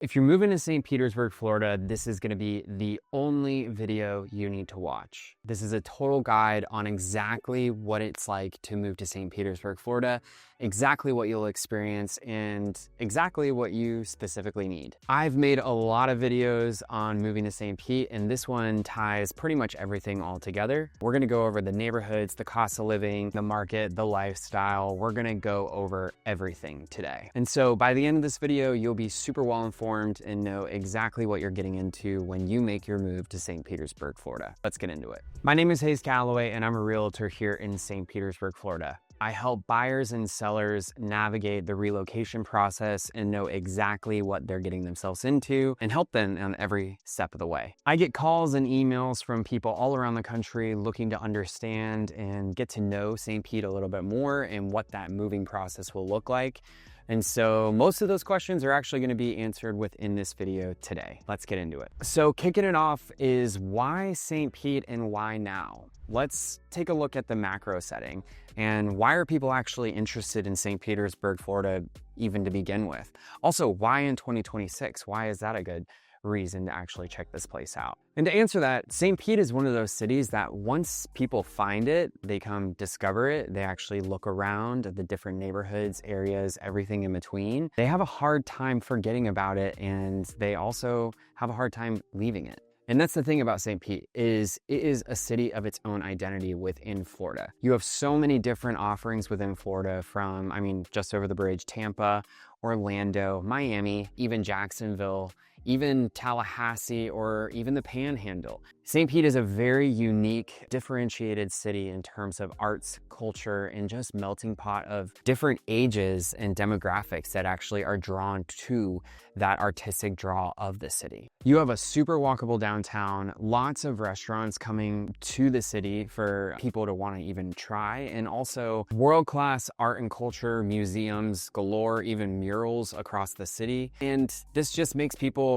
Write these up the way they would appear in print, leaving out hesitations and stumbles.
If you're moving to St. Petersburg, Florida, this is going to be the only video you need to watch. This is a total guide on exactly what it's like to move to St. Petersburg, Florida, exactly what you'll experience, and exactly what you specifically need. I've made a lot of videos on moving to St. Pete, and this one ties pretty much everything all together. We're going to go over the neighborhoods, the cost of living, the market, the lifestyle. We're going to go over everything today. And so by the end of this video, you'll be super well informed and know exactly what you're getting into when you make your move to St. Petersburg, Florida. Let's get into it. My name is Hayes Calloway, and I'm a realtor here in St. Petersburg, Florida. I help buyers and sellers navigate the relocation process and know exactly what they're getting themselves into and help them on every step of the way. I get calls and emails from people all around the country looking to understand and get to know St. Pete a little bit more and what that moving process will look like. And so most of those questions are actually going to be answered within this video today. Let's get into it. So kicking it off is why St. Pete and why now? Let's take a look at the macro setting and why are people actually interested in St. Petersburg, Florida, even to begin with? Also, why in 2026? Why is that a good reason to actually check this place out? And to answer that, St. Pete is one of those cities that once people find it, they come discover it, they actually look around at the different neighborhoods, areas, everything in between. They have a hard time forgetting about it, and they also have a hard time leaving it. And that's the thing about St. Pete is it is a city of its own identity within Florida. You have so many different offerings within Florida from, just over the bridge, Tampa, Orlando, Miami, even Jacksonville, even Tallahassee, or even the Panhandle. St. Pete is a very unique, differentiated city in terms of arts, culture, and just melting pot of different ages and demographics that actually are drawn to that artistic draw of the city. You have a super walkable downtown, lots of restaurants coming to the city for people to want to even try, and also world-class art and culture, museums galore, even murals across the city. And this just makes people,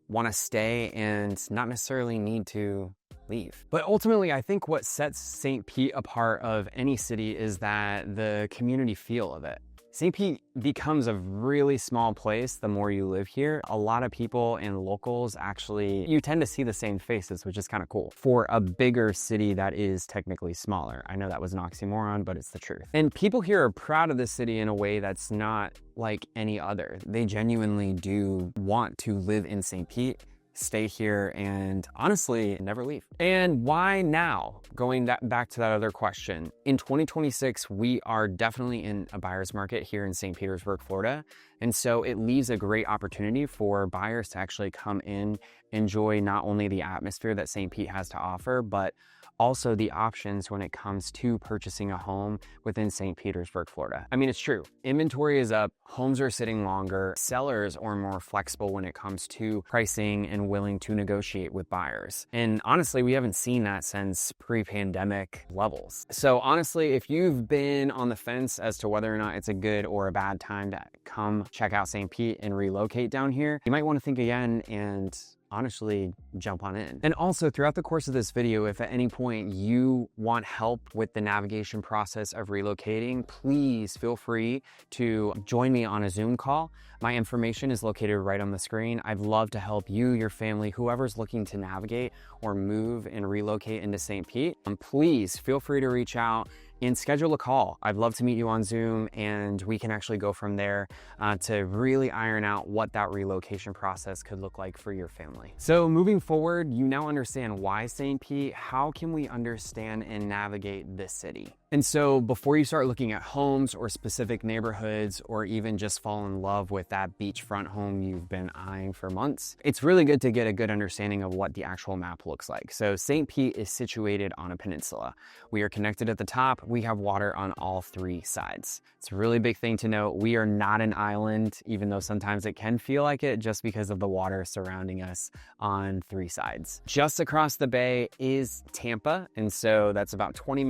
want to stay and not necessarily need to leave. But ultimately, I think what sets St. Pete apart of any city is that the community feel of it. St. Pete becomes a really small place the more you live here. A lot of people and locals actually, you tend to see the same faces, which is kind of cool for a bigger city that is technically smaller. I know that was an oxymoron, but it's the truth. And people here are proud of the city in a way that's not like any other. They genuinely do want to live in St. Pete, stay here, and honestly, never leave. And why now? Going back to that other question, in 2026, we are definitely in a buyer's market here in St. Petersburg, Florida. And so it leaves a great opportunity for buyers to actually come in, enjoy not only the atmosphere that St. Pete has to offer, but also the options when it comes to purchasing a home within St. Petersburg, Florida. It's true. Inventory is up, homes are sitting longer, sellers are more flexible when it comes to pricing and willing to negotiate with buyers. And honestly, we haven't seen that since pre-pandemic levels. So honestly, if you've been on the fence as to whether or not it's a good or a bad time to come check out St. Pete and relocate down here, you might want to think again and honestly jump on in. And also throughout the course of this video, if at any point you want help with the navigation process of relocating, please feel free to join me on a Zoom call. My information is located right on the screen. I'd love to help you, your family, whoever's looking to navigate or move and relocate into St. Pete. Please feel free to reach out and schedule a call. I'd love to meet you on Zoom, and we can actually go from there to really iron out what that relocation process could look like for your family. So moving forward, you now understand why St. Pete. How can we understand and navigate this city? And so before you start looking at homes or specific neighborhoods, or even just fall in love with that beachfront home you've been eyeing for months, it's really good to get a good understanding of what the actual map looks like. So St. Pete is situated on a peninsula. We are connected at the top. We have water on all three sides. It's a really big thing to note. We are not an island, even though sometimes it can feel like it just because of the water surrounding us on three sides. Just across the bay is Tampa. And so that's about 20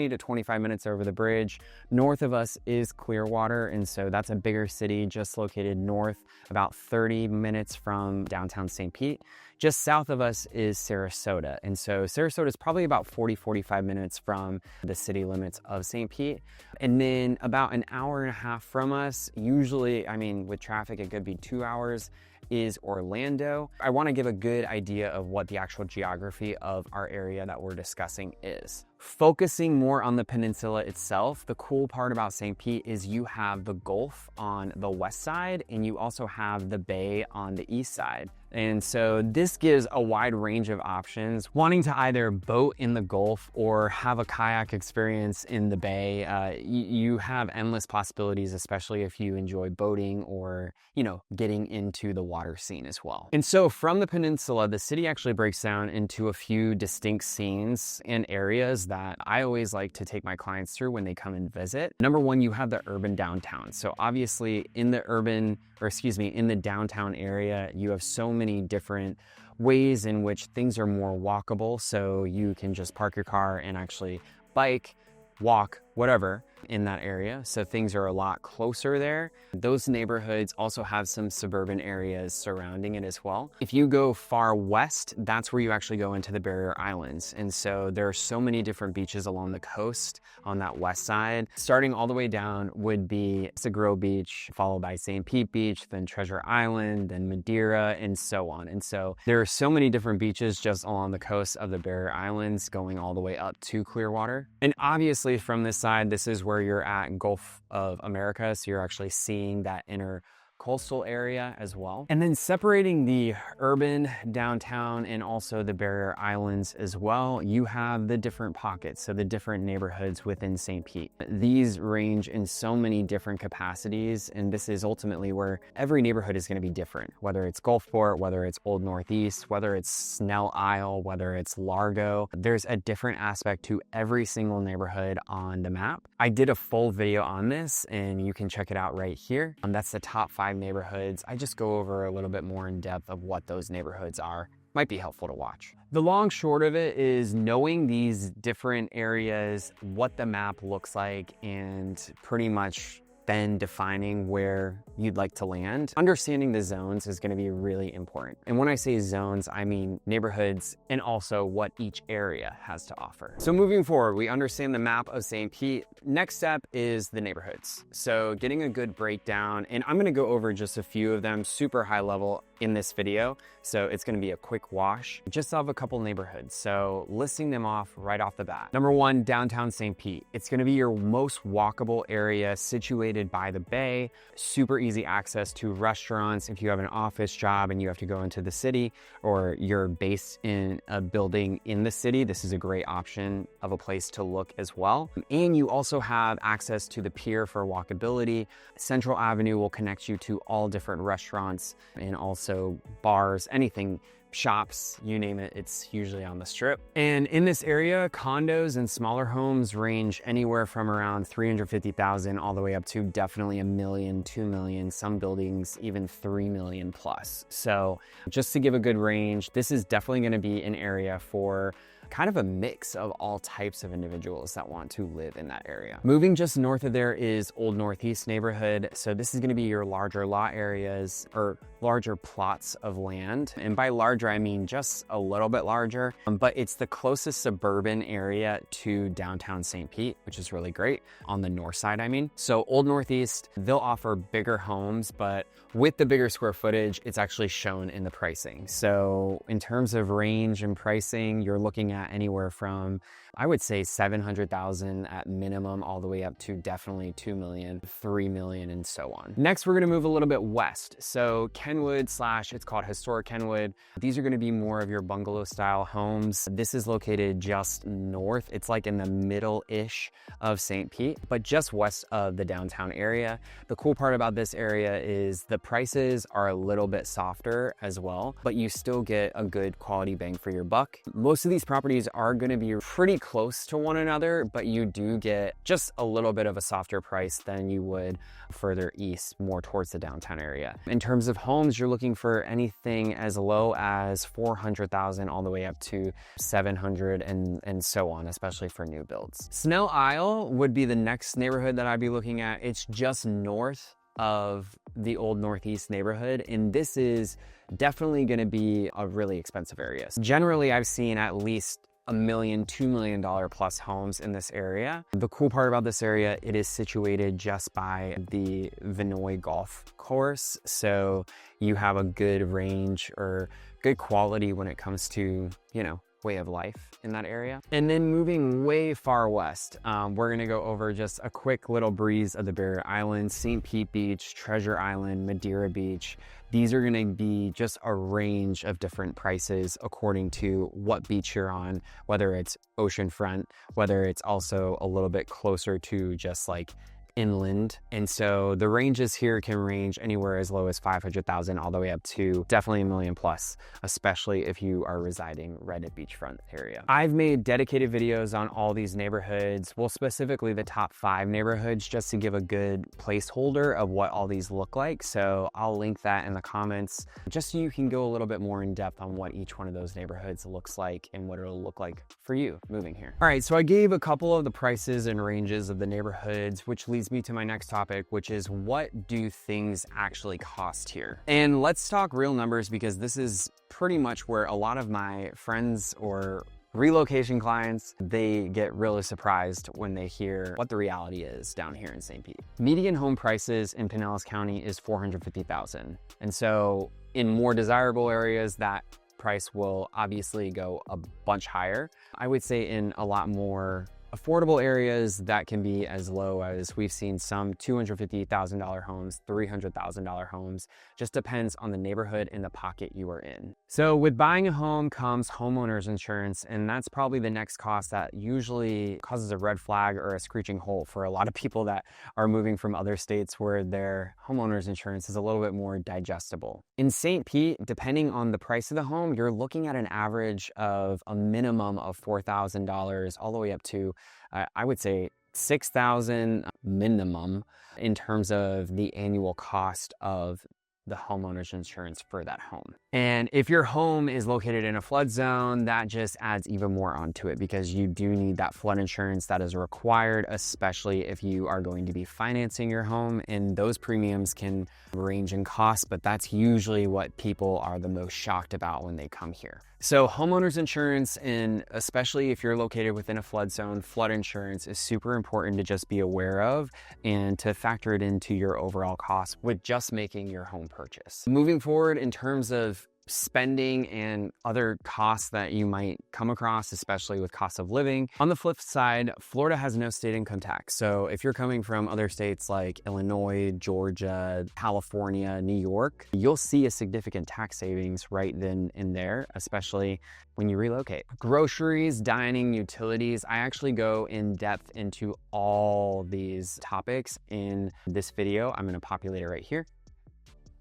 to 25 minutes over the bridge. North of us is Clearwater. And so that's a bigger city just located north, about 30 minutes from downtown St. Pete. Just south of us is Sarasota. And so Sarasota is probably about 45 minutes from the city limits of St. Pete. And then about an hour and a half from us, usually, with traffic, it could be 2 hours. is Orlando. I want to give a good idea of what the actual geography of our area that we're discussing is. Focusing more on the peninsula itself, the cool part about St. Pete is you have the Gulf on the west side and you also have the bay on the east side. And so this gives a wide range of options. Wanting to either boat in the Gulf or have a kayak experience in the bay, you have endless possibilities, especially if you enjoy boating or, you know, getting into the water scene as well. And so from the peninsula, the city actually breaks down into a few distinct scenes and areas that I always like to take my clients through when they come and visit. Number one, you have the urban downtown. So obviously in the downtown area, you have so many different ways in which things are more walkable. So you can just park your car and actually bike, walk, whatever in that area. So things are a lot closer there. Those neighborhoods also have some suburban areas surrounding it as well. If you go far west, that's where you actually go into the Barrier Islands. And so there are so many different beaches along the coast on that west side. Starting all the way down would be Seguro Beach, followed by St. Pete Beach, then Treasure Island, then Madeira, and so on. And so there are so many different beaches just along the coast of the Barrier Islands going all the way up to Clearwater. And obviously from this side, this is where you're at Gulf of America. So you're actually seeing that inner coastal area as well. And then separating the urban downtown and also the Barrier Islands as well, you have the different pockets, so the different neighborhoods within St. Pete. These range in so many different capacities, and this is ultimately where every neighborhood is going to be different, whether it's Gulfport, whether it's Old Northeast, whether it's Snell Isle, whether it's Largo. There's a different aspect to every single neighborhood on the map. I did a full video on this and you can check it out right here. That's the top 5 neighborhoods. I just go over a little bit more in depth of what those neighborhoods are. Might be helpful to watch. The long short of it is knowing these different areas, what the map looks like, and pretty much then defining where you'd like to land. Understanding the zones is going to be really important. And when I say zones, I mean neighborhoods and also what each area has to offer. So moving forward, we understand the map of St. Pete. Next step is the neighborhoods. So getting a good breakdown, and I'm going to go over just a few of them super high level in this video. So it's going to be a quick wash just of a couple neighborhoods. So listing them off right off the bat. Number one, downtown St. Pete. It's going to be your most walkable area, situated by the bay, super easy access to restaurants. If you have an office job and you have to go into the city, or you're based in a building in the city, this is a great option of a place to look as well. And you also have access to the pier for walkability. Central Avenue will connect you to all different restaurants and also bars, anything, shops, you name it, it's usually on the strip. And in this area, condos and smaller homes range anywhere from around 350,000 all the way up to definitely $1 million, $2 million, some buildings even $3 million plus. So just to give a good range, this is definitely going to be an area for kind of a mix of all types of individuals that want to live in that area. Moving just north of there is Old Northeast neighborhood. So this is going to be your larger lot areas or larger plots of land. And by larger, I mean just a little bit larger, but it's the closest suburban area to downtown St. Pete, which is really great on the north side, I mean. So Old Northeast, they'll offer bigger homes, but with the bigger square footage, it's actually shown in the pricing. So in terms of range and pricing, you're looking at anywhere from, I would say, 700,000 at minimum, all the way up to definitely 2 million, 3 million, and so on. Next, we're gonna move a little bit west. So Kenwood / it's called Historic Kenwood. These are gonna be more of your bungalow style homes. This is located just north. It's like in the middle-ish of St. Pete, but just west of the downtown area. The cool part about this area is the prices are a little bit softer as well, but you still get a good quality bang for your buck. Most of these properties are gonna be pretty close to one another, but you do get just a little bit of a softer price than you would further east, more towards the downtown area. In terms of homes, you're looking for anything as low as 400,000 all the way up to 700 and so on, especially for new builds. Snell Isle would be the next neighborhood that I'd be looking at. It's just north of the Old Northeast neighborhood, and this is definitely going to be a really expensive area. Generally, I've seen at least $1 million, $2 million plus homes in this area. The cool part about this area, it is situated just by the Vinoy golf course. So you have a good range or good quality when it comes to, you know, way of life in that area. And then moving way far west, we're gonna go over just a quick little breeze of the Barrier Islands, St. Pete Beach, Treasure Island, Madeira Beach. These are gonna be just a range of different prices according to what beach you're on, whether it's oceanfront, whether it's also a little bit closer to just like inland. And so the ranges here can range anywhere as low as 500,000 all the way up to definitely $1 million plus, especially if you are residing right at beachfront area. I've made dedicated videos on all these neighborhoods, well, specifically the top 5 neighborhoods, just to give a good placeholder of what all these look like. So I'll link that in the comments, just so you can go a little bit more in depth on what each one of those neighborhoods looks like and what it'll look like for you moving here. All right, so I gave a couple of the prices and ranges of the neighborhoods, which leads me to my next topic, which is what do things actually cost here? And let's talk real numbers, because this is pretty much where a lot of my friends or relocation clients, they get really surprised when they hear what the reality is down here in St. Pete. Median home prices in Pinellas County is $450,000. And so in more desirable areas, that price will obviously go a bunch higher. I would say in a lot more affordable areas, that can be as low as, we've seen some $250,000 homes, $300,000 homes. Just depends on the neighborhood and the pocket you are in. So with buying a home comes homeowners insurance, and that's probably the next cost that usually causes a red flag or a screeching halt for a lot of people that are moving from other states where their homeowners insurance is a little bit more digestible. In St. Pete, depending on the price of the home, you're looking at an average of a minimum of $4,000 all the way up to I would say $6,000 minimum in terms of the annual cost of the homeowner's insurance for that home. And if your home is located in a flood zone, that just adds even more onto it, because you do need that flood insurance that is required, especially if you are going to be financing your home. And those premiums can range in cost, but that's usually what people are the most shocked about when they come here. So homeowners insurance, and especially if you're located within a flood zone, flood insurance is super important to just be aware of and to factor it into your overall cost with just making your home purchase. Moving forward in terms of spending and other costs that you might come across, especially with cost of living. On the flip side, Florida has no state income tax. So if you're coming from other states like Illinois, Georgia, California, New York, you'll see a significant tax savings right then and there, especially when you relocate. Groceries, dining, utilities. I actually go in depth into all these topics in this video. I'm going to populate it right here,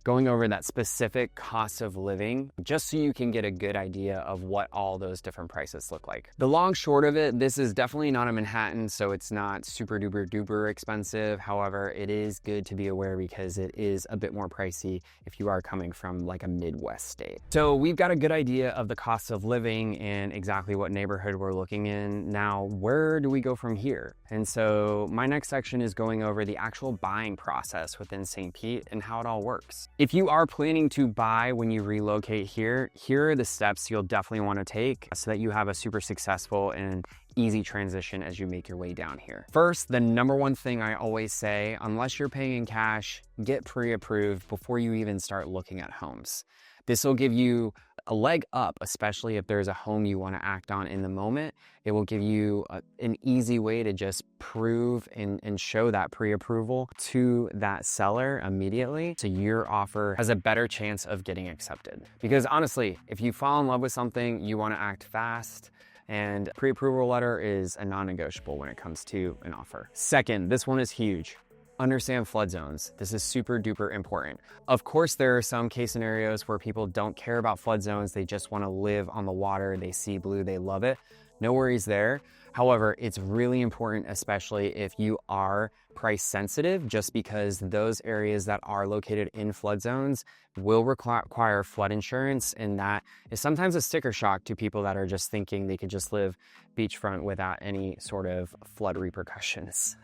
going over that specific cost of living, just so you can get a good idea of what all those different prices look like. The long short of it, this is definitely not a Manhattan, so it's not super duper duper expensive. However, it is good to be aware because it is a bit more pricey if you are coming from like a Midwest state. So we've got a good idea of the cost of living and exactly what neighborhood we're looking in. Now, where do we go from here? And so my next section is going over the actual buying process within St. Pete and how it all works. If you are planning to buy when you relocate here, here are the steps you'll definitely want to take so that you have a super successful and easy transition as you make your way down here. First, the number one thing I always say, unless you're paying in cash, get pre-approved before you even start looking at homes. This will give you a leg up, especially if there's a home you want to act on in the moment. It will give you an easy way to just prove and show that pre-approval to that seller immediately, so your offer has a better chance of getting accepted. Because honestly, if you fall in love with something, you want to act fast, and pre-approval letter is a non-negotiable when it comes to an offer. Second, this one is huge. Understand flood zones. This is super duper important. Of course, there are some case scenarios where people don't care about flood zones. They just want to live on the water. They see blue, they love it. No worries there. However, it's really important, especially if you are price sensitive, just because those areas that are located in flood zones will require flood insurance. And that is sometimes a sticker shock to people that are just thinking they could just live beachfront without any sort of flood repercussions.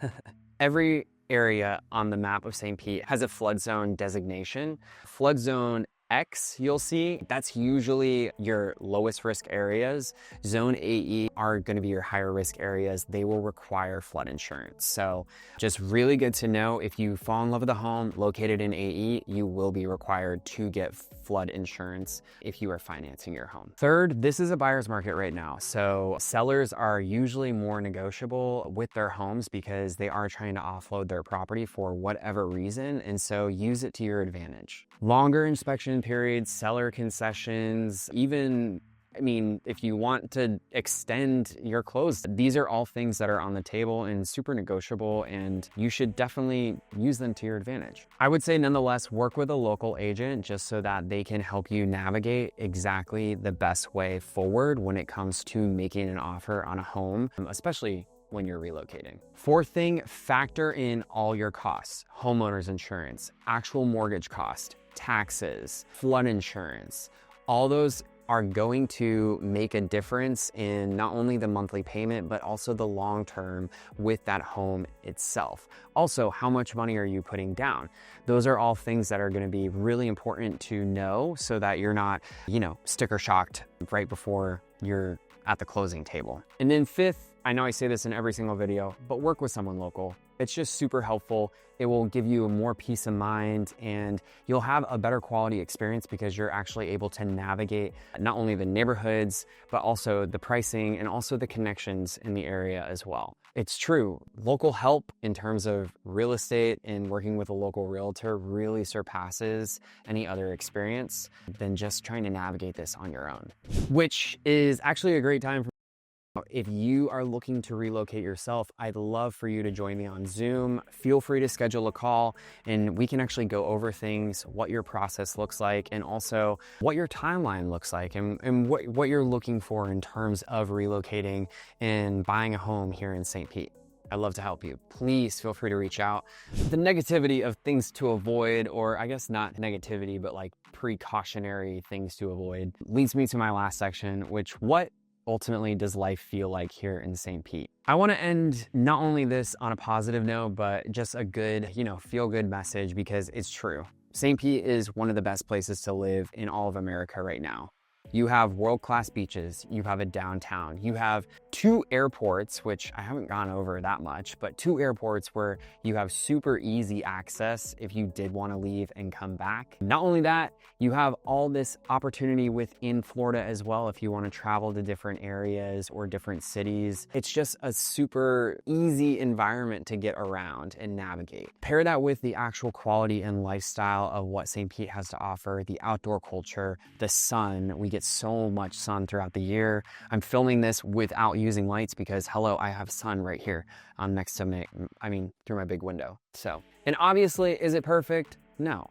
Every area on the map of St. Pete has a flood zone designation. Flood zone X you'll see, that's usually your lowest risk areas. Zone AE are going to be your higher risk areas. They will require flood insurance. So just really good to know, if you fall in love with a home located in AE, you will be required to get flood insurance if you are financing your home. Third, this is a buyer's market right now. So sellers are usually more negotiable with their homes because they are trying to offload their property for whatever reason. And so use it to your advantage. Longer inspection periods, seller concessions, even if you want to extend your close, these are all things that are on the table and super negotiable, and you should definitely use them to your advantage. I would say nonetheless, work with a local agent just so that they can help you navigate exactly the best way forward when it comes to making an offer on a home, especially when you're relocating. Fourth thing, factor in all your costs: homeowner's insurance, actual mortgage cost, taxes, flood insurance. All those are going to make a difference in not only the monthly payment, but also the long term with that home itself. Also, how much money are you putting down? Those are all things that are going to be really important to know so that you're not, sticker shocked right before you're at the closing table. And then fifth, I know I say this in every single video, but work with someone local. It's just super helpful. It will give you more peace of mind, and you'll have a better quality experience because you're actually able to navigate not only the neighborhoods, but also the pricing and also the connections in the area as well. It's true, local help in terms of real estate and working with a local realtor really surpasses any other experience than just trying to navigate this on your own, which is actually a great time for if you are looking to relocate yourself. I'd love for you to join me on Zoom. Feel free to schedule a call and we can actually go over things, what your process looks like, and also what your timeline looks like, and what you're looking for in terms of relocating and buying a home here in St. Pete. I'd love to help you. Please feel free to reach out. The negativity of things to avoid, or I guess not negativity, but like precautionary things to avoid, leads me to my last section, which what ultimately does life feel like here in St. Pete? I want to end not only this on a positive note, but just a good, feel-good message, because it's true. St. Pete is one of the best places to live in all of America right now. You have world-class beaches, you have a downtown, you have 2 airports, which I haven't gone over that much, but 2 airports where you have super easy access if you did want to leave and come back. Not only that, you have all this opportunity within Florida as well if you want to travel to different areas or different cities. It's just a super easy environment to get around and navigate. Pair that with the actual quality and lifestyle of what St. Pete has to offer, the outdoor culture, the sun. We get so much sun throughout the year. I'm filming this without using lights because hello, I have sun right here next to me, through my big window. So, and obviously, is it perfect? No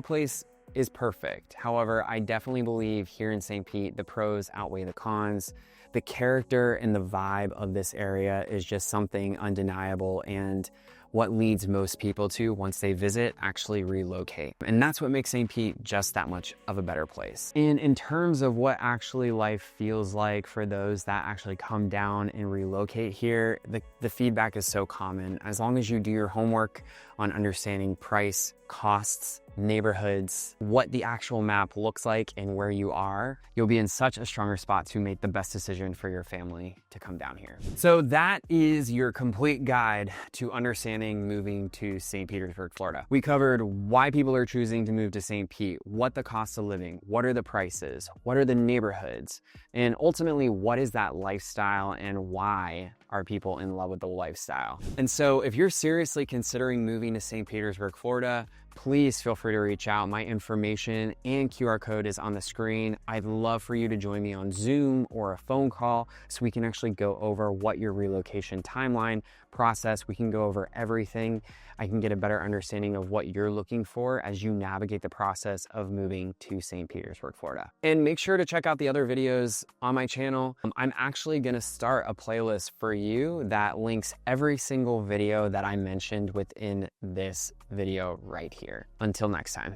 place is perfect. However, I definitely believe here in St. Pete, the pros outweigh the cons. The character and the vibe of this area is just something undeniable, and what leads most people to, once they visit, actually relocate. And that's what makes St. Pete just that much of a better place. And in terms of what actually life feels like for those that actually come down and relocate here, the feedback is so common. As long as you do your homework on understanding price, costs, neighborhoods, what the actual map looks like and where you are, you'll be in such a stronger spot to make the best decision for your family to come down here. So that is your complete guide to understanding moving to St. Petersburg, Florida. We covered why people are choosing to move to St. Pete, what the cost of living, what are the prices, what are the neighborhoods, and ultimately what is that lifestyle and why are people in love with the lifestyle. And so if you're seriously considering moving to St. Petersburg, Florida, please feel free to reach out. My information and QR code is on the screen. I'd love for you to join me on Zoom or a phone call so we can actually go over what your relocation timeline process, we can go over everything. I can get a better understanding of what you're looking for as you navigate the process of moving to St. Petersburg, Florida. And make sure to check out the other videos on my channel. I'm actually gonna start a playlist for you that links every single video that I mentioned within this video right here. Until next time.